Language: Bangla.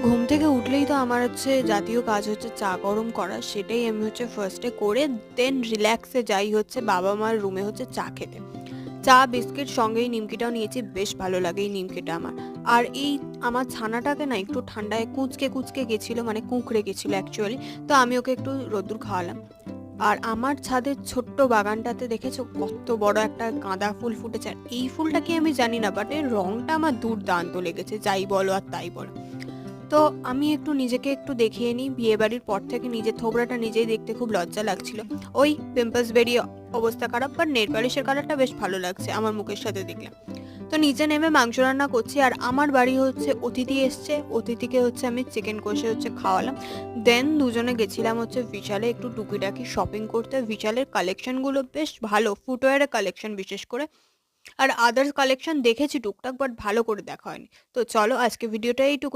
ঘুম থেকে উঠলেই তো আমার জাতীয় কাজ চা গরম করা। সেটাই আমি ফার্স্টে করে দেন রিল্যাক্সে যাই বাবা-মার রুমে চা খেতে। চা, বিস্কিট সঙ্গেই নিমকিটাও নিয়েছি। বেশ ভালো লাগে এই নিমকিটা আমার। আর এই আমার ছানাটাকে না একটু ঠান্ডায় কুঁচকে গেছিল, মানে কুঁকড়ে গেছিল অ্যাকচুয়ালি। তো আমি ওকে একটু রোদ্দুর খাওয়ালাম। আর আমার ছাদের ছোট্ট বাগানটাতে দেখেছো কত বড় একটা গাঁদা ফুল ফুটেছে। আর এই ফুলটা কি আমি জানি না, বাট এর রংটা আমার দুর্দান্ত লেগেছে, যাই বলো আর তাই বলো। তো আমি নিজেকে একটু দেখিয়ে নিই। বিয়েবাড়ির পর থেকে নিজের থোবড়াটা নিজেই দেখতে খুব লজ্জা লাগছিল। ওই পিম্পলস বেরিয়ে অবস্থা খারাপ, বাট নেল পালিশের কালারটা বেশ ভালো লাগছে আমার মুখের সাথে দেখলে। তো নিচে নেমে মাংস রান্না করছি। আর আমার বাড়ি অতিথি এসছে, অতিথিকে আমি চিকেন কষে খাওয়ালাম। দেন দুজনে গেছিলাম বিশালে একটু টুকিটাকি শপিং করতে। বিশালের কালেকশনগুলো বেশ ভালো, ফুটওয়্যারের কালেকশন বিশেষ করে। আর আদার্স কালেকশন দেখেছি টুকটাক, বাট ভালো করে দেখা হয়নি। তো চলো আজকে ভিডিওটা এইটুকু।